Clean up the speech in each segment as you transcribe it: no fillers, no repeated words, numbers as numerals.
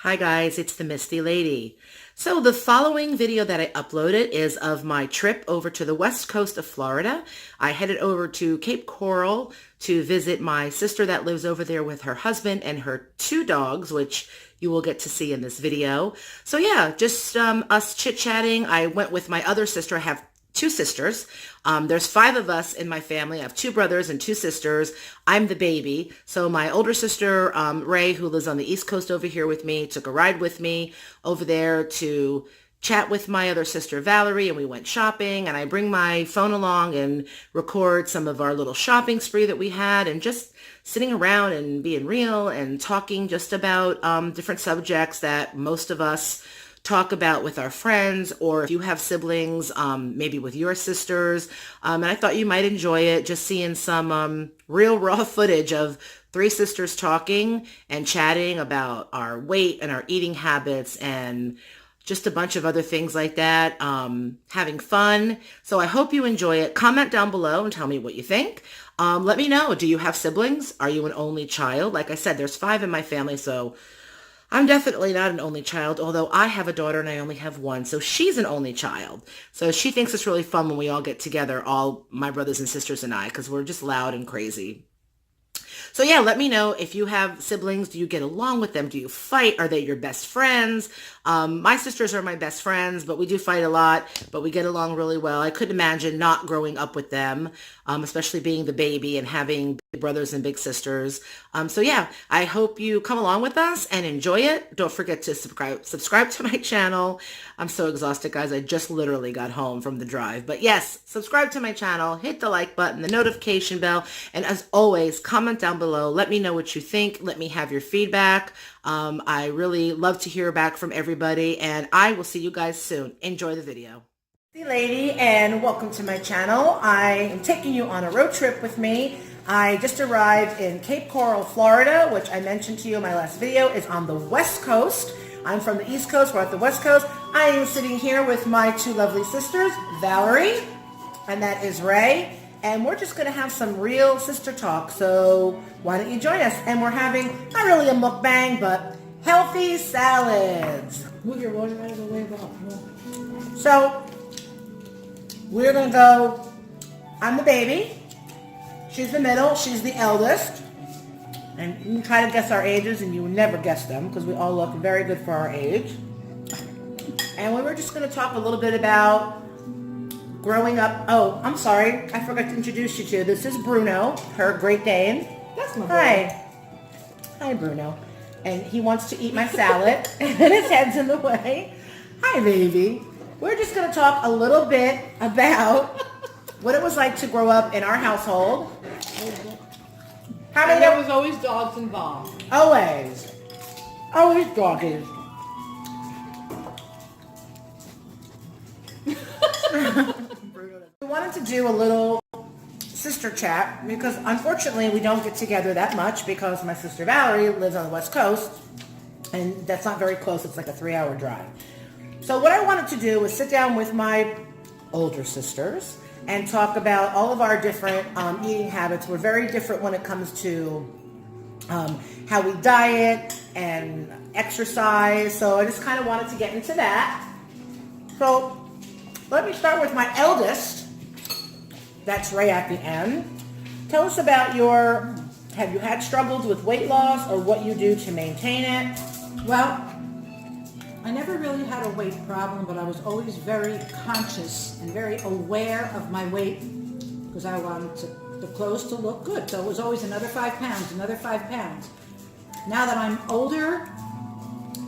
Hi guys, it's the Misty Lady. So the following video that I uploaded is of my trip over to the west coast of Florida. I headed over to Cape Coral to visit my sister that lives over there with her husband and her two dogs, which you will get to see in this video. So yeah, just us chit-chatting. I went with my other sister. I have two sisters. There's five of us in my family. I have two brothers and two sisters. I'm the baby. So my older sister, Ray, who lives on the East Coast over here with me, took a ride with me over there to chat with my other sister, Valerie, and we went shopping. And I bring my phone along and record some of our little shopping spree that we had and just sitting around and being real and talking just about different subjects that most of us talk about with our friends, or if you have siblings, maybe with your sisters. And I thought you might enjoy it, just seeing some real raw footage of three sisters talking and chatting about our weight and our eating habits and just a bunch of other things like that, having fun. So I hope you enjoy it. Comment down below and tell me what you think. Let me know, do you have siblings? Are you an only child? Like I said, there's five in my family, so I'm definitely not an only child, although I have a daughter and I only have one. So she's an only child. So she thinks it's really fun when we all get together, all my brothers and sisters and I, because we're just loud and crazy. So yeah, let me know if you have siblings. Do you get along with them? Do you fight? Are they your best friends? My sisters are my best friends, but we do fight a lot, but we get along really well. I couldn't imagine not growing up with them, especially being the baby and having big brothers and big sisters. So yeah, I hope you come along with us and enjoy it. Don't forget to subscribe to my channel. I'm so exhausted, guys. I just literally got home from the drive. But yes, subscribe to my channel, hit the like button, the notification bell, and as always, comment down below. Let me know what you think. Let me have your feedback. I really love to hear back from everybody, and I will see you guys soon. Enjoy the video. Hey lady, and welcome to my channel. I am taking you on a road trip with me. I just arrived in Cape Coral, Florida, which I mentioned to you in my last video is on the west coast. I'm from the East Coast, we're at the west coast. I am sitting here with my two lovely sisters, Valerie, and that is Ray. And we're just going to have some real sister talk, so why don't you join us? And we're having, not really a mukbang, but healthy salads. Move your water out of the way, Bob. So, we're going to go, I'm the baby, she's the middle, she's the eldest. And you can try to guess our ages, and you will never guess them, because we all look very good for our age. And we were just going to talk a little bit about growing up. Oh, I'm sorry. I forgot to introduce you to. This is Bruno, her Great Dane. That's my boy. Hi. Hi, Bruno. And he wants to eat my salad, and his head's in the way. Hi, baby. We're just going to talk a little bit about what it was like to grow up in our household. How many? And there was always dogs involved. Always. Always doggies. We wanted to do a little sister chat because unfortunately we don't get together that much because my sister Valerie lives on the west coast and that's not very close. It's like a 3-hour drive. So what I wanted to do was sit down with my older sisters and talk about all of our different eating habits. We're very different when it comes to how we diet and exercise. So I just kind of wanted to get into that. So let me start with my eldest. That's Ray at the end. Tell us about have you had struggles with weight loss or what you do to maintain it? Well, I never really had a weight problem, but I was always very conscious and very aware of my weight because I wanted the clothes to look good. So it was always another 5 pounds, another 5 pounds. Now that I'm older,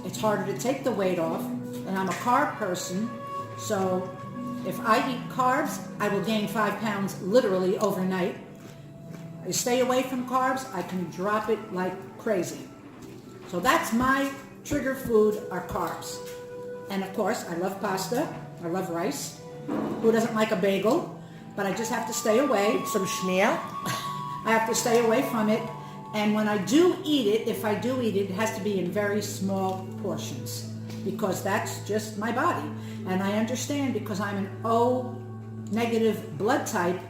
it's harder to take the weight off, and I'm a carb person, so if I eat carbs, I will gain 5 pounds literally overnight. I stay away from carbs, I can drop it like crazy. So that's my trigger food are carbs. And of course, I love pasta, I love rice. Who doesn't like a bagel? But I just have to stay away. Some schmear. I have to stay away from it. And when I do eat it, if I do eat it, it has to be in very small portions because that's just my body. And I understand because I'm an O negative blood type,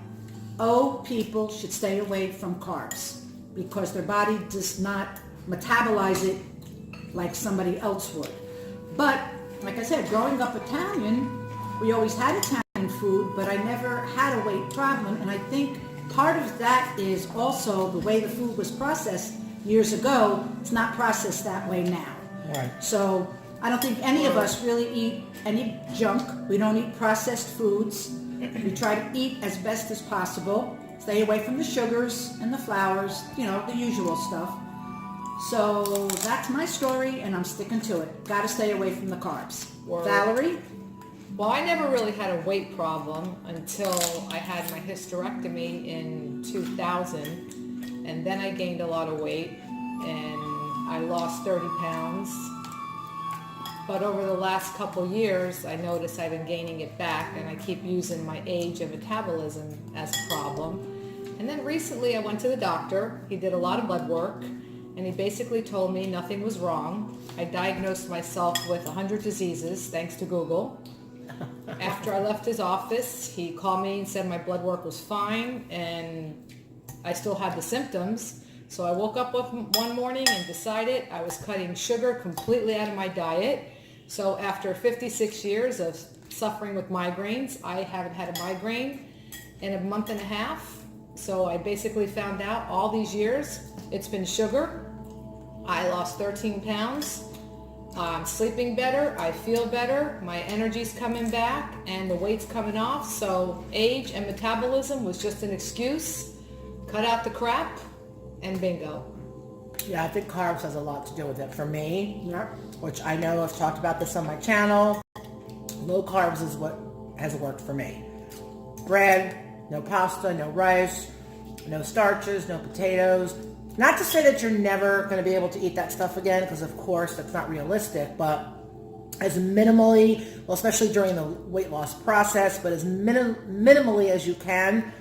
O people should stay away from carbs because their body does not metabolize it like somebody else would. But like I said, growing up Italian, we always had Italian food, but I never had a weight problem. And I think part of that is also the way the food was processed years ago. It's not processed that way now. Right. So I don't think any of us really eat any junk. We don't eat processed foods. We try to eat as best as possible. Stay away from the sugars and the flours, the usual stuff. So that's my story, and I'm sticking to it. Got to stay away from the carbs. Word. Valerie? Well, I never really had a weight problem until I had my hysterectomy in 2000, and then I gained a lot of weight, and I lost 30 pounds. But over the last couple years, I noticed I've been gaining it back, and I keep using my age and metabolism as a problem. And then recently I went to the doctor. He did a lot of blood work, and he basically told me nothing was wrong. I diagnosed myself with 100 diseases, thanks to Google. After I left his office, he called me and said my blood work was fine, and I still had the symptoms. So I woke up one morning and decided I was cutting sugar completely out of my diet. So after 56 years of suffering with migraines, I haven't had a migraine in a month and a half. So I basically found out all these years it's been sugar. I lost 13 pounds. I'm sleeping better. I feel better. My energy's coming back and the weight's coming off. So age and metabolism was just an excuse. Cut out the crap and bingo. Yeah, I think carbs has a lot to do with it for me. Yep. Which I know I've talked about this on my channel. Low carbs is what has worked for me. Bread, no pasta, no rice, no starches, no potatoes. Not to say that you're never going to be able to eat that stuff again, because of course that's not realistic, but as minimally, well, especially during the weight loss process, but as minimally as you can,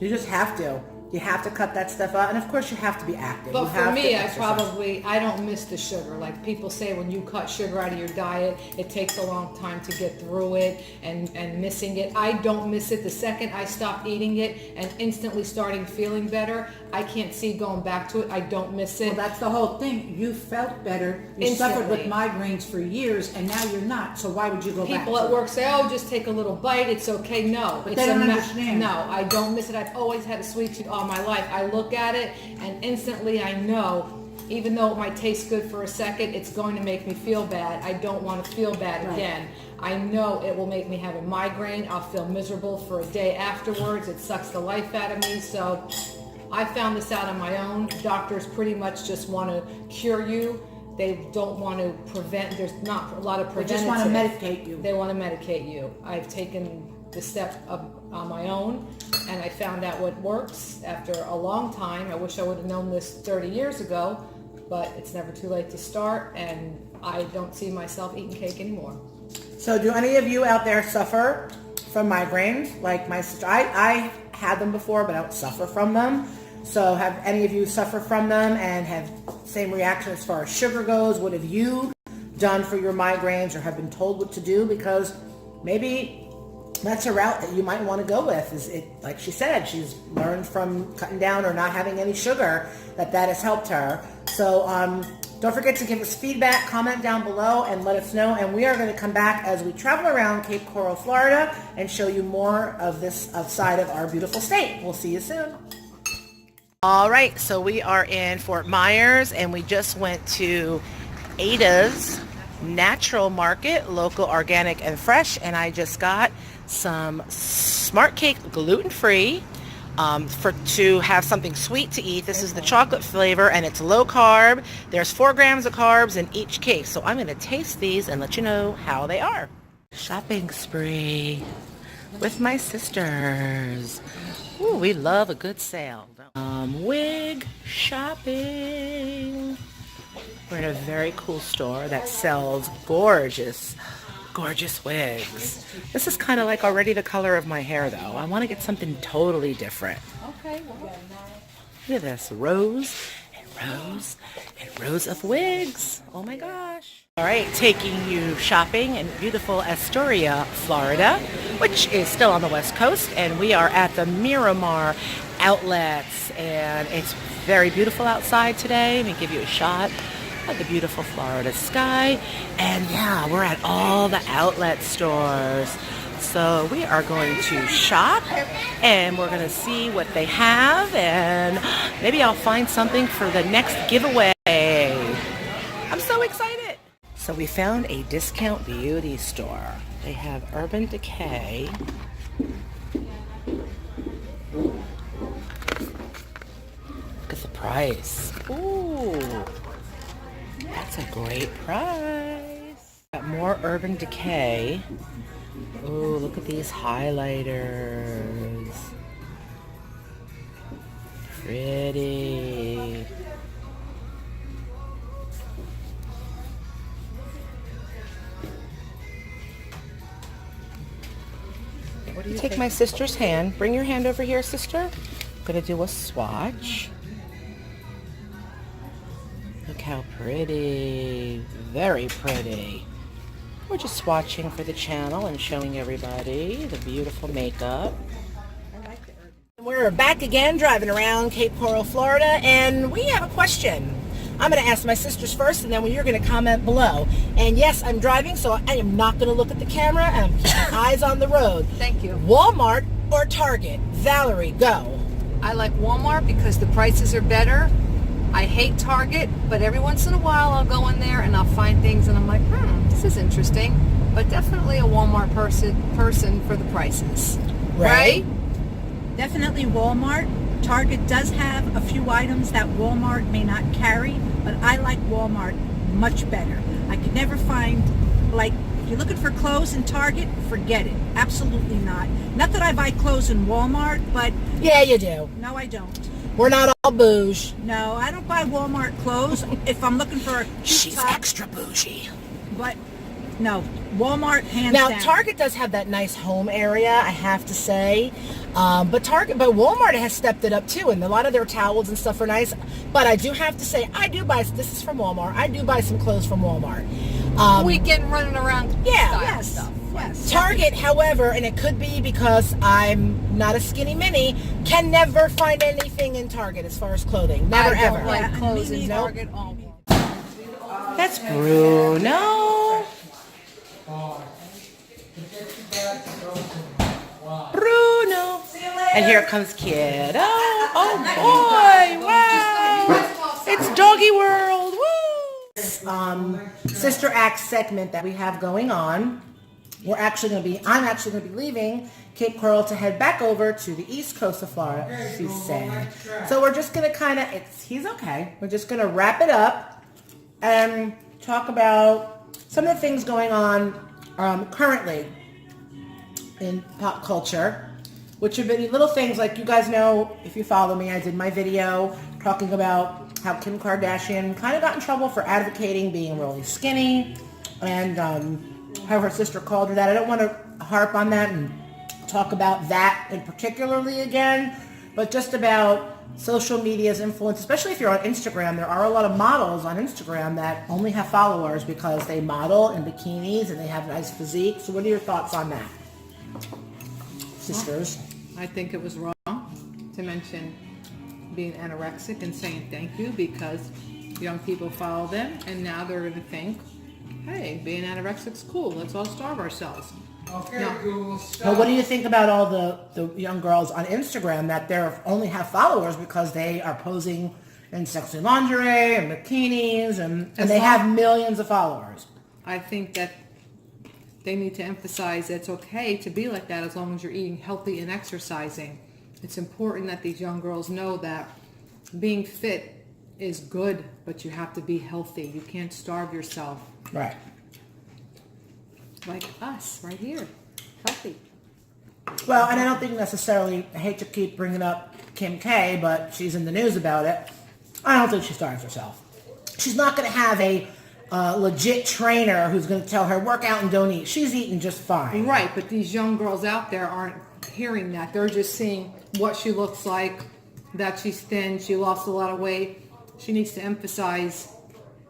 you just have to. You have to cut that stuff out, and of course you have to be active. But You for have to me, exercise. I don't miss the sugar. Like people say, when you cut sugar out of your diet, it takes a long time to get through it, and missing it. I don't miss it. The second I stop eating it and instantly starting feeling better, I can't see going back to it. I don't miss it. Well, that's the whole thing. You felt better. You suffered with Instantly. migraines for years, and now you're not. So why would you go back? People to at it? work say, oh, just take a little bite. It's okay. No. But it's they don't a understand. No, I don't miss it. I've always had a sweet tooth all my life. I look at it and instantly I know, even though it might taste good for a second, it's going to make me feel bad. I don't want to feel bad Right. again. I know it will make me have a migraine. I'll feel miserable for a day afterwards. It sucks the life out of me. So I found this out on my own. Doctors pretty much just want to cure you. They don't want to prevent. There's not a lot of They preventative. just want to medicate you. They want to medicate you. I've taken the step on my own, and I found out what works after a long time. I wish I would have known this 30 years ago, but it's never too late to start, and I don't see myself eating cake anymore. So do any of you out there suffer from migraines? Like my sister, I had them before, but I don't suffer from them. So have any of you suffer from them and have same reaction as far as sugar goes? What have you done for your migraines or have been told what to do? Because maybe that's a route that you might want to go with. Is it, like she said, she's learned from cutting down or not having any sugar that has helped her. So don't forget to give us feedback, comment down below, and let us know. And we are going to come back as we travel around Cape Coral, Florida, and show you more of this side of our beautiful state. We'll see you soon. All right, so we are in Fort Myers, and we just went to Ada's Natural Market, local, organic, and fresh, and I just got some Smart Cake gluten-free to have something sweet to eat. This is the chocolate flavor, and it's low carb. There's 4 grams of carbs in each cake, so I'm going to taste these and let you know how they are. Shopping spree with my sisters. Ooh, we love a good sale. Wig shopping. We're in a very cool store that sells gorgeous wigs. This is kind of like already the color of my hair, though. I want to get something totally different. Okay, well, Look at this. Rows and rows and rows of wigs. Oh my gosh. All right, taking you shopping in beautiful Astoria, Florida, which is still on the West Coast, and we are at the Miramar Outlets, and it's very beautiful outside today. Let me give you a shot of the beautiful Florida sky. And yeah, we're at all the outlet stores. So we are going to shop and we're going to see what they have, and maybe I'll find something for the next giveaway. I'm so excited. So we found a discount beauty store. They have Urban Decay. Look at the price. Ooh, that's a great price. Got more Urban Decay. Ooh, look at these highlighters. Pretty. What do you Take my sister's hand. Bring your hand over here, sister. I'm gonna do a swatch. Look how pretty. Very pretty. We're just swatching for the channel and showing everybody the beautiful makeup. We're back again driving around Cape Coral, Florida, and we have a question. I'm going to ask my sisters first, and then you're going to comment below. And yes, I'm driving, so I am not going to look at the camera. I'm keeping my eyes on the road. Thank you. Walmart or Target? Valerie, go. I like Walmart because the prices are better. I hate Target, but every once in a while I'll go in there and I'll find things and I'm like, this is interesting. But definitely a Walmart person for the prices. Right? Definitely Walmart. Target does have a few items that Walmart may not carry, but I like Walmart much better. I could never find, like, if you're looking for clothes in Target, forget it. Absolutely not. Not that I buy clothes in Walmart, but... Yeah, you do. No, I don't. We're not all bouge. No, I don't buy Walmart clothes if I'm looking for a cute She's top, extra bougie. but no, Walmart hands Now, down. Target does have that nice home area, I have to say. But Walmart has stepped it up too, and a lot of their towels and stuff are nice. But I do have to say, this is from Walmart. I do buy some clothes from Walmart. Weekend running around style yes, stuff. yes. Target, however, and it could be because I'm not a skinny mini, can never find anything in Target as far as clothing. Never, I don't ever. like Yeah, clothes me in neither. Target. That's Bruno. Bruno. And here comes Kid. Oh boy. Wow. It's Doggy World. Woo. This Sister Act segment that we have going on. I'm actually going to be leaving Cape Coral to head back over to the east coast of Florida, she's saying. So we're just going to he's okay. We're just going to wrap it up and talk about some of the things going on currently in pop culture, which have been little things like, you guys know, if you follow me, I did my video talking about how Kim Kardashian kind of got in trouble for advocating being really skinny, and how her sister called her that. I don't want to harp on that and talk about that in particularly again, but just about social media's influence, especially if you're on Instagram. There are a lot of models on Instagram that only have followers because they model in bikinis and they have nice physique. So what are your thoughts on that, sisters? I think it was wrong to mention being anorexic and saying thank you, because young people follow them and now they're going to think, hey, being anorexic's cool. Let's all starve ourselves. Okay, No. Google, stop. But what do you think about all the young girls on Instagram that they only have followers because they are posing in sexy lingerie and bikinis and they have millions of followers? I think that they need to emphasize that it's okay to be like that as long as you're eating healthy and exercising. It's important that these young girls know that being fit is good, but you have to be healthy. You can't starve yourself. Right. Like us right here, healthy. Well, and I don't think necessarily, I hate to keep bringing up Kim K, but she's in the news about it. I don't think she starves herself. She's not going to have a legit trainer who's going to tell her, work out and don't eat. She's eating just fine. Right, but these young girls out there aren't hearing that. They're just seeing what she looks like, that she's thin, she lost a lot of weight. She needs to emphasize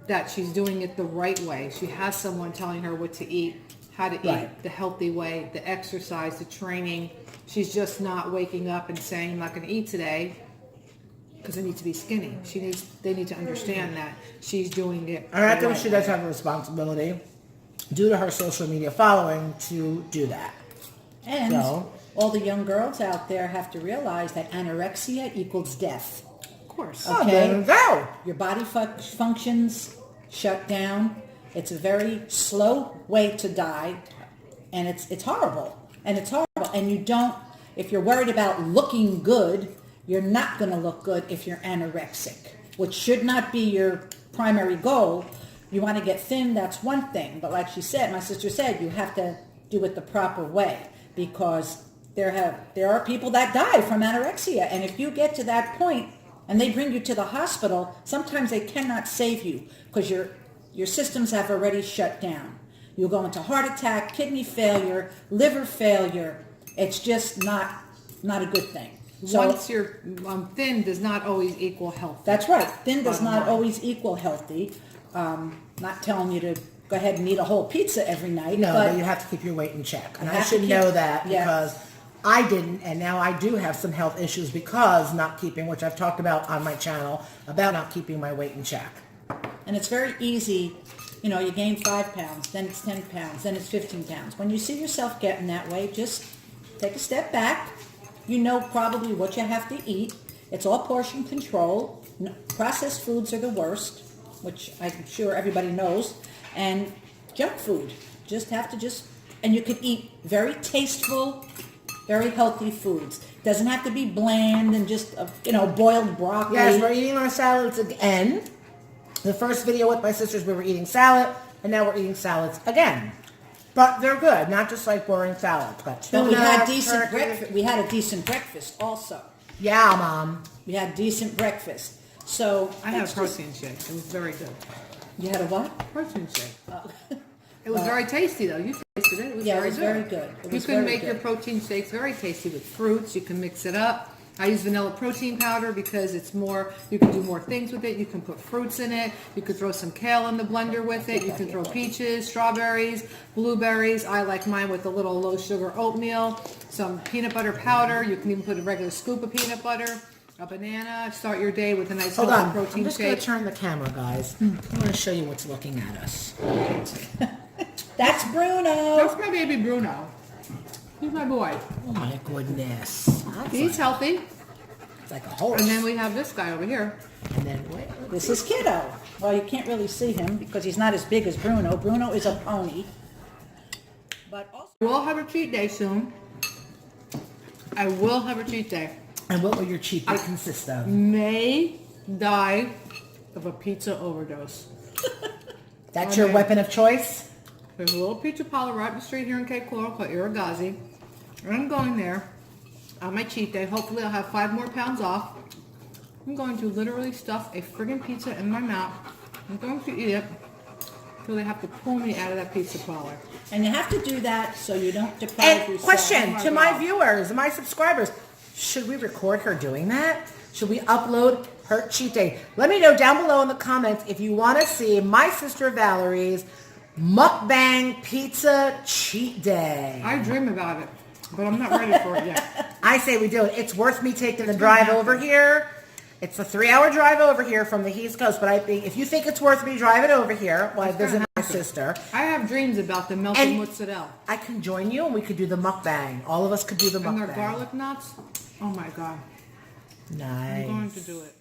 that she's doing it the right way. She has someone telling her what to eat, how to eat the healthy way, the exercise, the training. She's just not waking up and saying, I'm not going to eat today. because they need to be skinny. They need to understand that she's doing it. I reckon the she right does have a responsibility due to her social media following to do that. And So? all the young girls out there have to realize that anorexia equals death. Of course. Oh, Okay. there you go. Your body functions shut down. It's a very slow way to die, and it's horrible. And it's horrible. And you don't, if you're worried about looking good, you're not going to look good if you're anorexic, which should not be your primary goal. You want to get thin, that's one thing. But like she said, my sister said, you have to do it the proper way, because there are people that die from anorexia. And if you get to that point and they bring you to the hospital, sometimes they cannot save you because your systems have already shut down. You'll go into heart attack, kidney failure, liver failure. It's just not a good thing. So Once you're thin does not always equal healthy. that's right. Thin does Bottom not line. always equal healthy. Not telling you to go ahead and eat a whole pizza every night. No, but but you have to keep your weight in check. And You I have to should keep- know that yeah. because I didn't, and now I do have some health issues because not keeping, which I've talked about on my channel, about not keeping my weight in check. And it's very easy, you gain 5 pounds, then it's 10 pounds, then it's 15 pounds. When you see yourself getting that way, just take a step back. You know probably what you have to eat. It's all portion control. Processed foods are the worst, which I'm sure everybody knows. And junk food. And you can eat very tasteful, very healthy foods. Doesn't have to be bland and just, boiled broccoli. Yes, we're eating our salads again. The first video with my sisters, we were eating salad, and now we're eating salads again. But they're good, not just like boring salads. But But we had tuna, decent turkey. breakfast. We had a decent breakfast also. Yeah, Mom. We had decent breakfast. So I had a that's just- protein shake. It was very good. You had a what? Protein shake. It was very tasty though. You tasted it. It was Yeah, it very was good. very good. It You was can very make your good. protein shakes very tasty with fruits. You can mix it up. I use vanilla protein powder because it's more, you can do more things with it. You can put fruits in it. You could throw some kale in the blender with it. You can throw peaches, strawberries, blueberries. I like mine with a little low sugar oatmeal, some peanut butter powder. You can even put a regular scoop of peanut butter, a banana. Start your day with a nice Hold healthy on. I'm protein just going to shake. turn the camera, guys. I want to show you what's looking at us. That's Bruno. That's my baby Bruno. He's my boy. Oh, my goodness. He's healthy. It's like a horse. And then we have this guy over here. And then, wait. This is Kiddo. Well, you can't really see him because he's not as big as Bruno. Bruno is a pony. But also, We'll have a cheat day soon. I will have a cheat day. And what will your cheat day consist of? May die of a pizza overdose. That's your weapon of choice? There's a little pizza parlor right up the street here in Cape Coral called Iragazi. And I'm going there on my cheat day. Hopefully I'll have 5 more pounds off. I'm going to literally stuff a friggin' pizza in my mouth. I'm going to eat it until they have to pull me out of that pizza parlor. and you have to do that so you don't deprive And yourself. question Oh my to my God. viewers, my subscribers, should we record her doing that? Should we upload her cheat day? Let me know down below in the comments if you want to see my sister Valerie's mukbang pizza cheat day. I dream about it, but I'm not ready for it yet. I say we do it. It's worth me taking the drive over here. It's a 3-hour drive over here from the East Coast, but I think if you think it's worth me driving over here while I visit my sister, I have dreams about the melted And- mozzarella. I can join you and we could do the mukbang. All of us could do the And their mukbang. garlic nuts. Oh my God. I'm going Nice. to do it.